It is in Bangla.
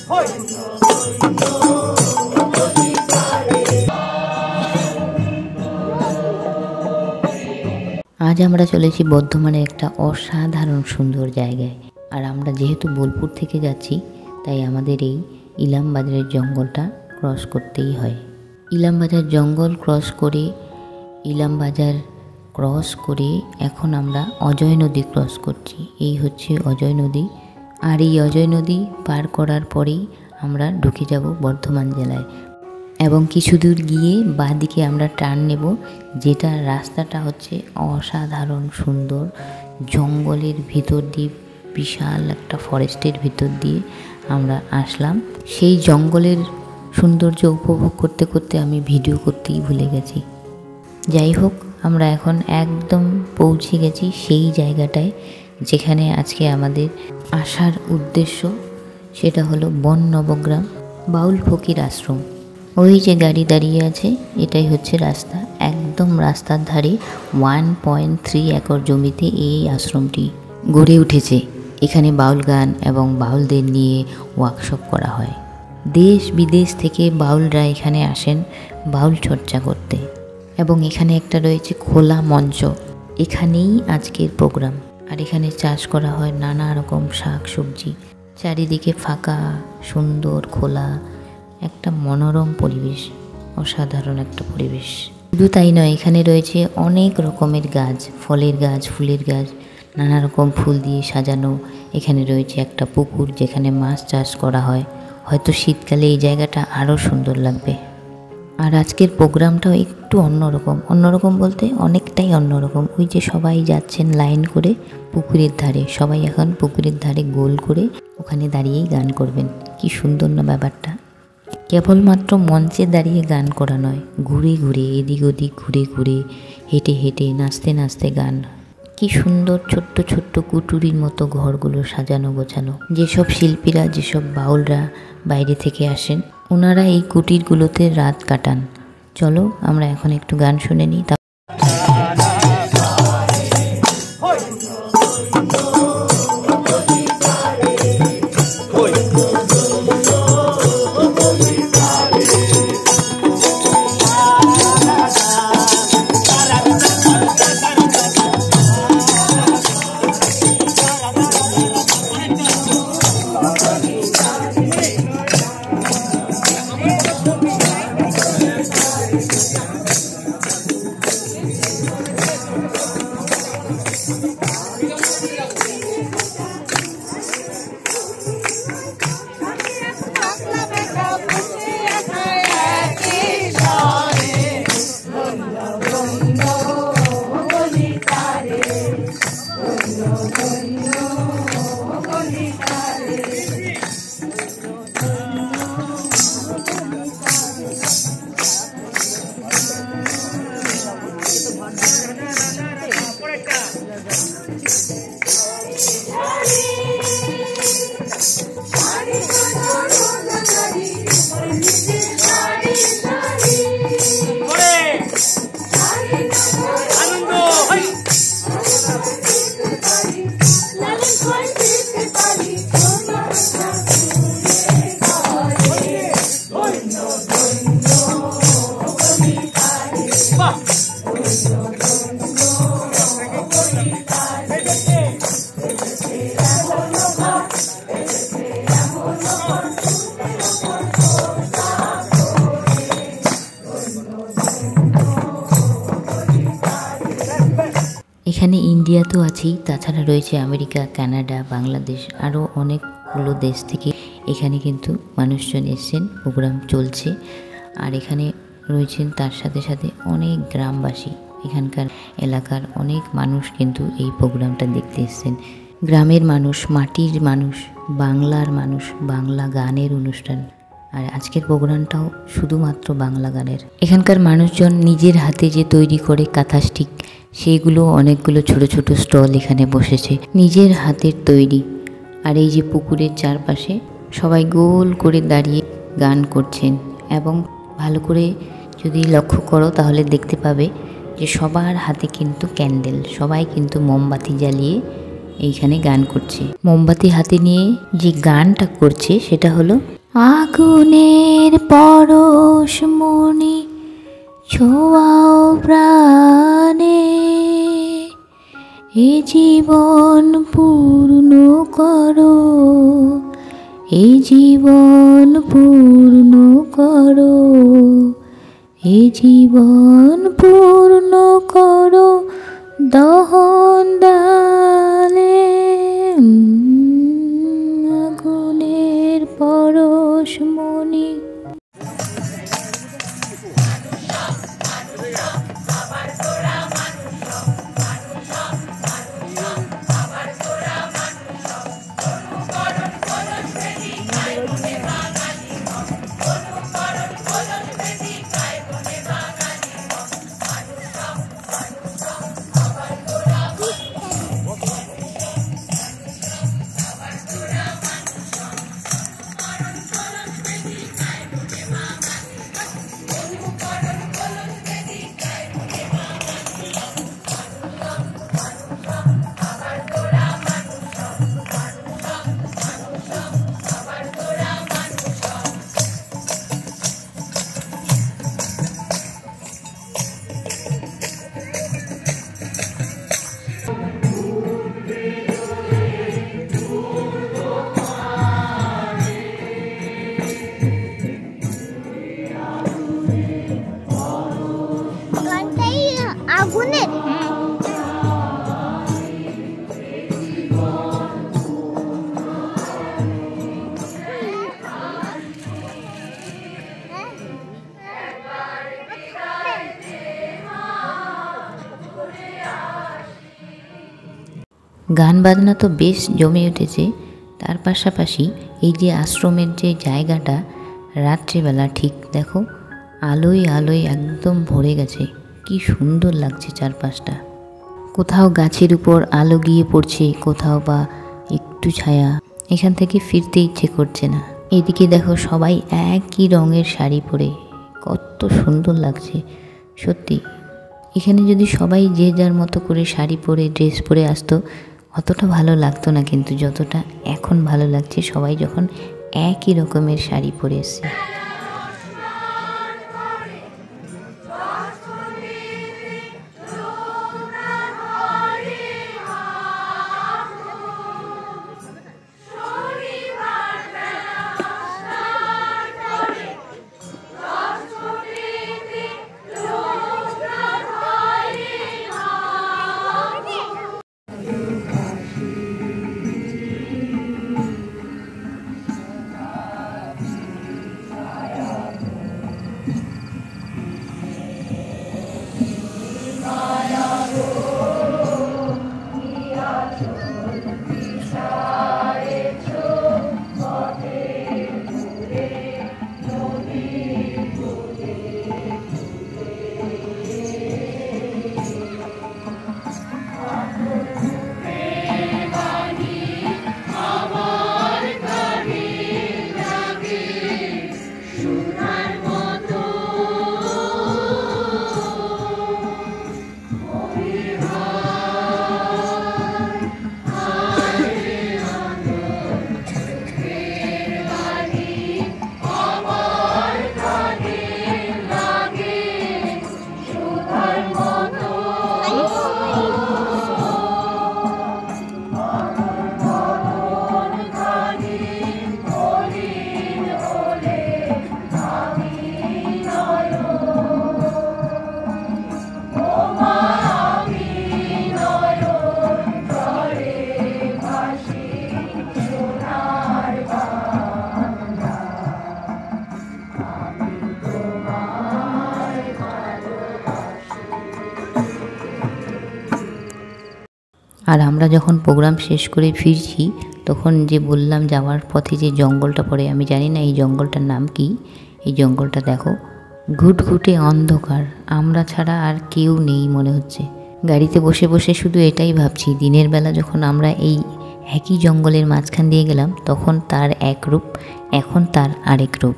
আজ আমরা চলেছি বর্ধমানের একটা অসাধারণ সুন্দর জায়গায়। আর আমরা যেহেতু বোলপুর থেকে যাচ্ছি, তাই আমাদের এই ইলামবাজারের জঙ্গলটা ক্রস করতেই হয়। ইলামবাজার জঙ্গল ক্রস করে এখন আমরা অজয় নদী ক্রস করছি। এই হচ্ছে অজয় নদী। আর এই অজয় নদী পার করার পরেই আমরা ঢুকে যাব বর্ধমান জেলায়। এবং কিছু দূর গিয়ে বাঁদিকে আমরা টার্ন নেব, যেটা রাস্তাটা হচ্ছে অসাধারণ সুন্দর। জঙ্গলের ভিতর দিয়ে, বিশাল একটা ফরেস্টের ভিতর দিয়ে আমরা আসলাম। সেই জঙ্গলের সৌন্দর্য উপভোগ করতে করতে আমি ভিডিও করতেই ভুলে গেছি। যাই হোক, আমরা এখন একদম পৌঁছে গেছি সেই জায়গাটায় যেখানে আজকে আমাদের আসার উদ্দেশ্য। সেটা হলো বন নবগ্রাম বাউল ফকির আশ্রম। ওই যে গাড়ি দাঁড়িয়ে আছে, এটাই হচ্ছে রাস্তা। একদম রাস্তার ধারে 1.3 একর জমিতে এই আশ্রমটি গড়ে উঠেছে। এখানে বাউল গান এবং বাউলদের নিয়ে ওয়ার্কশপ করা হয়। দেশ বিদেশ থেকে বাউলরা এখানে আসেন বাউল চর্চা করতে। এবং এখানে একটা রয়েছে খোলা মঞ্চ, এখানেই আজকের প্রোগ্রাম। আর এখানে চাষ করা হয় নানা রকম শাক সবজি। চারিদিকে ফাঁকা, সুন্দর, খোলা একটা মনোরম পরিবেশ, অসাধারণ একটা পরিবেশ। শুধু তাই নয়, এখানে রয়েছে অনেক রকমের গাছ, ফলের গাছ, ফুলের গাছ, নানা রকম ফুল দিয়ে সাজানো। এখানে রয়েছে একটা পুকুর যেখানে মাছ চাষ করা হয়। হয়তো শীতকালে এই জায়গাটা আরও সুন্দর লাগবে। আর আজকের প্রোগ্রামটাও একটু অন্যরকম বলতে অনেকটাই অন্যরকম। ওই যে সবাই যাচ্ছেন লাইন করে পুকুরের ধারে, সবাই এখন পুকুরের ধারে গোল করে ওখানে দাঁড়িয়েই গান করবেন। কি সুন্দর না ব্যাপারটা! কেবলমাত্র মঞ্চে দাঁড়িয়ে গান করা নয়, ঘুরে ঘুরে, এদিক ওদিক ঘুরে ঘুরে, হেঁটে হেঁটে, নাচতে নাচতে গান। কি সুন্দর ছোট্ট ছোট্ট কুটুরির মতো ঘরগুলো সাজানো গোছানো। যেসব শিল্পীরা, যেসব বাউলরা বাইরে থেকে আসেন, ওনারা এই কুটিরগুলোতে রাত কাটান। চলো আমরা এখন একটু গান শুনে নিই। এখানে ইন্ডিয়া তো আছেই, তাছাড়া রয়েছে আমেরিকা, কানাডা, বাংলাদেশ, আরও অনেকগুলো দেশ থেকে এখানে কিন্তু মানুষজন এসছেন। প্রোগ্রাম চলছে। আর এখানে রয়েছেন তার সাথে সাথে অনেক গ্রামবাসী। এখানকার এলাকার অনেক মানুষ কিন্তু এই প্রোগ্রামটা দেখতে এসছেন। গ্রামের মানুষ, মাটির মানুষ, বাংলার মানুষ, বাংলা গানের অনুষ্ঠান। আর আজকের প্রোগ্রামটাও শুধুমাত্র বাংলা গানের। এখানকার মানুষজন নিজের হাতে যে তৈরি করে কাঁথা স্টিক, সেইগুলো অনেকগুলো ছোট ছোট স্টল এখানে বসেছে, নিজের হাতের তৈরি। আর এই যে পুকুরের চারপাশে সবাই গোল করে দাঁড়িয়ে গান করছেন। এবং ভালো করে যদি লক্ষ্য করো তাহলে দেখতে পাবে যে সবার হাতে কিন্তু ক্যান্ডেল, সবাই কিন্তু মোমবাতি জ্বালিয়ে এইখানে গান করছে। মোমবাতি হাতে নিয়ে যে গানটা করছে সেটা হলো, আগুনের পরশ মনি ছোঁয়াও প্রাণে, এ জীবন পূর্ণ করো, এ জীবন পূর্ণ করো, এ জীবন পূর্ণ করো দহন দালে, আগুনের পরশ মনি। আগুনের গান বাজনা তো বেশ জমে উঠেছে। তার পাশাপাশি এই যে আশ্রমের যে জায়গাটা, রাত্রিবেলা ঠিক দেখো আলোয় আলোয় একদম ভরে গেছে। কি সুন্দর লাগছে চারপাশটা। কোথাও গাছের উপর আলো গিয়ে পড়ছে, কোথাও বা একটু ছায়া। এখান থেকে ফিরতে ইচ্ছে করছে না। এদিকে দেখো সবাই একই রঙের শাড়ি পরে, কত সুন্দর লাগছে সত্যি। এখানে যদি সবাই যে যার মতো করে শাড়ি পরে ড্রেস পরে আসতো, অতটা ভালো লাগতো না, কিন্তু যতটা এখন ভালো লাগছে সবাই যখন একই রকমের শাড়ি পরে এসছে। আর আমরা যখন প্রোগ্রাম শেষ করে ফিরছি, তখন যে বললাম যাওয়ার পথে যে জঙ্গলটা পড়ে, আমি জানি না এই জঙ্গলটার নাম কি। এই জঙ্গলটা দেখো ঘুটঘুটে অন্ধকার, আমরা ছাড়া আর কেউ নেই মনে হচ্ছে। গাড়িতে বসে বসে শুধু এটাই ভাবছি, দিনের বেলা যখন আমরা এই একই জঙ্গলের মাঝখান দিয়ে গেলাম তখন তার এক রূপ, এখন তার আরেক রূপ।